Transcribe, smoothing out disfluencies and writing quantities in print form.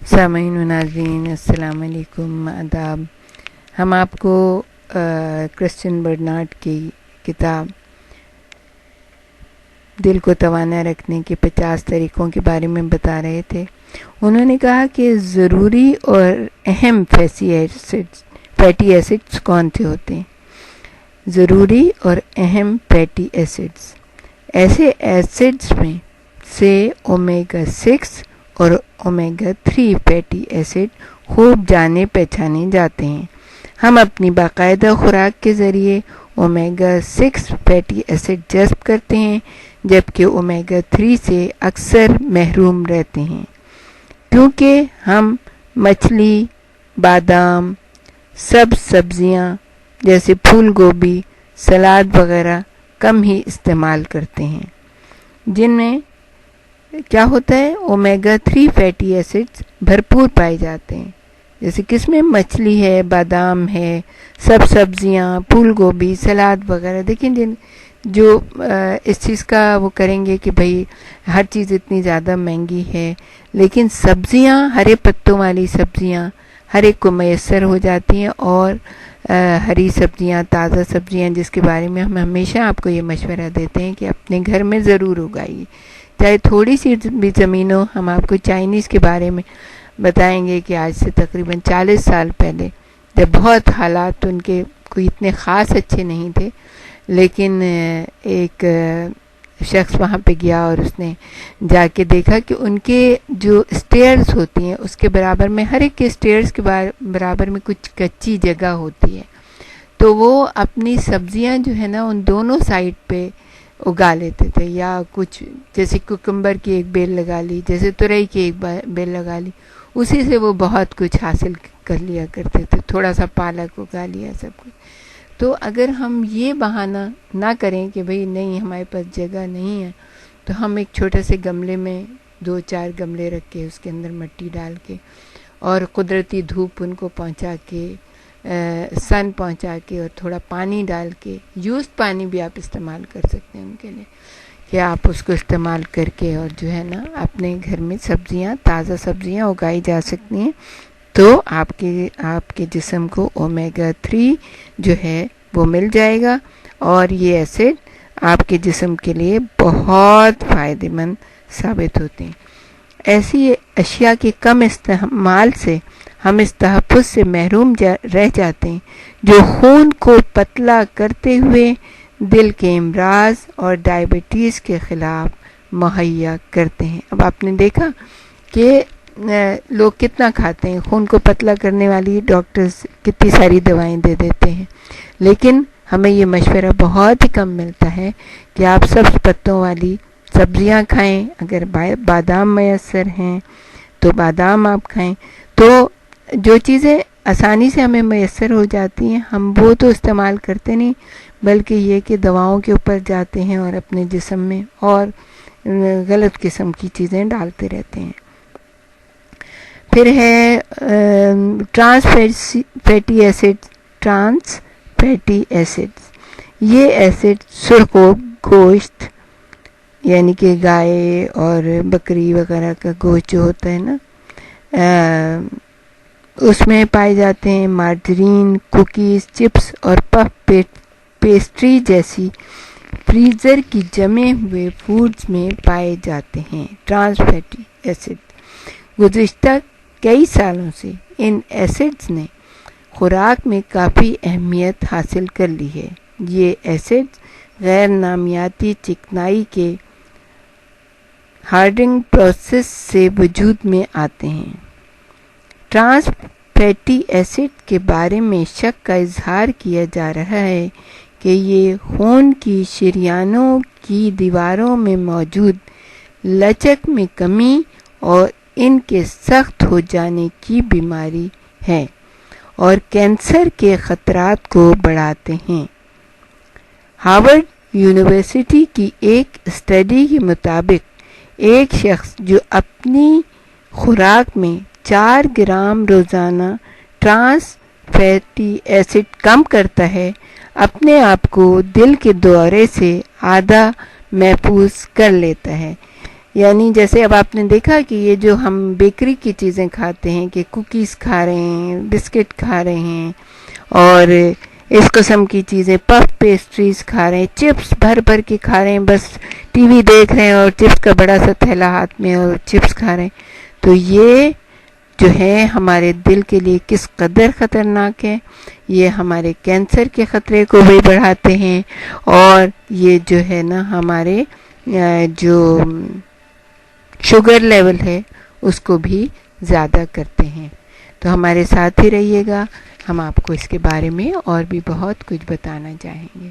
سامعین و ناظرین السلام علیکم، آداب۔ ہم آپ کو کرسچن برنارڈ کی کتاب دل کو توانا رکھنے کے 50 طریقوں کے بارے میں بتا رہے تھے۔ انہوں نے کہا کہ ضروری اور اہم فیٹی ایسڈز کون سے ہوتے ہیں؟ ضروری اور اہم فیٹی ایسڈز ایسے ایسڈز میں سے اومیگا 6 اور اومیگا 3 فیٹی ایسڈ خوب جانے پہچانے جاتے ہیں۔ ہم اپنی باقاعدہ خوراک کے ذریعے اومیگا 6 فیٹی ایسڈ جذب کرتے ہیں، جبکہ اومیگا 3 سے اکثر محروم رہتے ہیں، کیونکہ ہم مچھلی، بادام، سبزیاں جیسے پھول گوبھی، سلاد وغیرہ کم ہی استعمال کرتے ہیں، جن میں کیا ہوتا ہے اومیگا 3 فیٹی ایسڈز بھرپور پائے جاتے ہیں۔ جیسے کس میں؟ مچھلی ہے، بادام ہے، سبزیاں، پھول گوبھی، سلاد وغیرہ۔ دیکھیں جو اس چیز کا وہ کریں گے کہ بھئی ہر چیز اتنی زیادہ مہنگی ہے، لیکن سبزیاں، ہرے پتوں والی سبزیاں ہر ایک کو میسر ہو جاتی ہیں، اور ہری سبزیاں، تازہ سبزیاں، جس کے بارے میں ہم ہمیشہ آپ کو یہ مشورہ دیتے ہیں کہ اپنے گھر میں ضرور اگائیے، چاہے تھوڑی سی بھی زمین ہو۔ ہم آپ کو چائنیز کے بارے میں بتائیں گے کہ آج سے تقریباً 40 سال پہلے، جب بہت حالات ان کے کوئی اتنے خاص اچھے نہیں تھے، لیکن ایک شخص وہاں پہ گیا اور اس نے جا کے دیکھا کہ ان کے جو اسٹیئرز ہوتی ہیں اس کے برابر میں، ہر ایک کے اسٹیئرز کے برابر میں کچھ کچی جگہ ہوتی ہے، تو وہ اپنی سبزیاں جو ہے نا ان دونوں سائڈ پہ اگا لیتے تھے، یا کچھ جیسے کوکمبر کی ایک بیل لگا لی، جیسے ترئی کی ایک بیل لگا لی، اسی سے وہ بہت کچھ حاصل کر لیا کرتے تھے، تھوڑا سا پالک اگا لیا، سب کچھ۔ تو اگر ہم یہ بہانہ نہ کریں کہ بھئی نہیں ہمارے پاس جگہ نہیں ہے، تو ہم ایک چھوٹے سے گملے میں 2-4 گملے رکھ کے اس کے اندر مٹی ڈال کے اور قدرتی دھوپ ان کو پہنچا کے، سن پہنچا کے، اور تھوڑا پانی ڈال کے، یوزڈ پانی بھی آپ استعمال کر سکتے ہیں ان کے لیے، کہ آپ اس کو استعمال کر کے اور جو ہے نا اپنے گھر میں سبزیاں، تازہ سبزیاں اگائی جا سکتی ہیں، تو آپ کے جسم کو اومیگا 3 جو ہے وہ مل جائے گا، اور یہ ایسڈ آپ کے جسم کے لیے بہت فائدہ مند ثابت ہوتے ہیں۔ ایسی اشیاء کے کم استعمال سے ہم اس تحفظ سے محروم رہ جاتے ہیں جو خون کو پتلا کرتے ہوئے دل کے امراض اور ڈائبٹیز کے خلاف مہیا کرتے ہیں۔ اب آپ نے دیکھا کہ لوگ کتنا کھاتے ہیں، خون کو پتلا کرنے والی ڈاکٹرز کتنی ساری دوائیں دے دیتے ہیں، لیکن ہمیں یہ مشورہ بہت ہی کم ملتا ہے کہ آپ سبز پتوں والی سبزیاں کھائیں، اگر بادام میسر ہیں تو بادام آپ کھائیں۔ تو جو چیزیں آسانی سے ہمیں میسر ہو جاتی ہیں ہم وہ تو استعمال کرتے نہیں، بلکہ یہ کہ دواؤں کے اوپر جاتے ہیں اور اپنے جسم میں اور غلط قسم کی چیزیں ڈالتے رہتے ہیں۔ پھر ہے ٹرانس فیٹی ایسڈ۔ یہ ایسڈ سرخ گوشت، یعنی کہ گائے اور بکری وغیرہ کا گوشت جو ہوتا ہے نا، اس میں پائے جاتے ہیں۔ مارجرین، کوکیز، چپس اور پف پیسٹری جیسی فریزر کی جمے ہوئے فوڈز میں پائے جاتے ہیں ٹرانس فیٹی ایسڈ۔ گزشتہ کئی سالوں سے ان ایسڈز نے خوراک میں کافی اہمیت حاصل کر لی ہے۔ یہ ایسڈز غیر نامیاتی چکنائی کے ہارڈنگ پروسیس سے وجود میں آتے ہیں۔ ٹرانس فیٹی ایسڈ کے بارے میں شک کا اظہار کیا جا رہا ہے کہ یہ خون کی شریانوں کی دیواروں میں موجود لچک میں کمی اور ان کے سخت ہو جانے کی بیماری ہے اور کینسر کے خطرات کو بڑھاتے ہیں۔ ہارورڈ یونیورسٹی کی ایک اسٹڈی کے مطابق ایک شخص جو اپنی خوراک میں 4 گرام روزانہ ٹرانس فیٹی ایسڈ کم کرتا ہے، اپنے آپ کو دل کے دورے سے آدھا محفوظ کر لیتا ہے۔ یعنی جیسے اب آپ نے دیکھا کہ یہ جو ہم بیکری کی چیزیں کھاتے ہیں کہ کوکیز کھا رہے ہیں، بسکٹ کھا رہے ہیں اور اس قسم کی چیزیں، پف پیسٹریز کھا رہے ہیں، چپس بھر بھر کے کھا رہے ہیں، بس ٹی وی دیکھ رہے ہیں اور چپس کا بڑا سا تھیلا ہاتھ میں اور چپس کھا رہے ہیں، تو یہ جو ہے ہمارے دل کے لیے کس قدر خطرناک ہے. یہ ہمارے کینسر کے خطرے کو بھی بڑھاتے ہیں اور یہ جو ہے نا ہمارے جو شوگر لیول ہے اس کو بھی زیادہ کرتے ہیں. تو ہمارے ساتھ ہی رہیے گا، ہم آپ کو اس کے بارے میں اور بھی بہت کچھ بتانا چاہیں گے.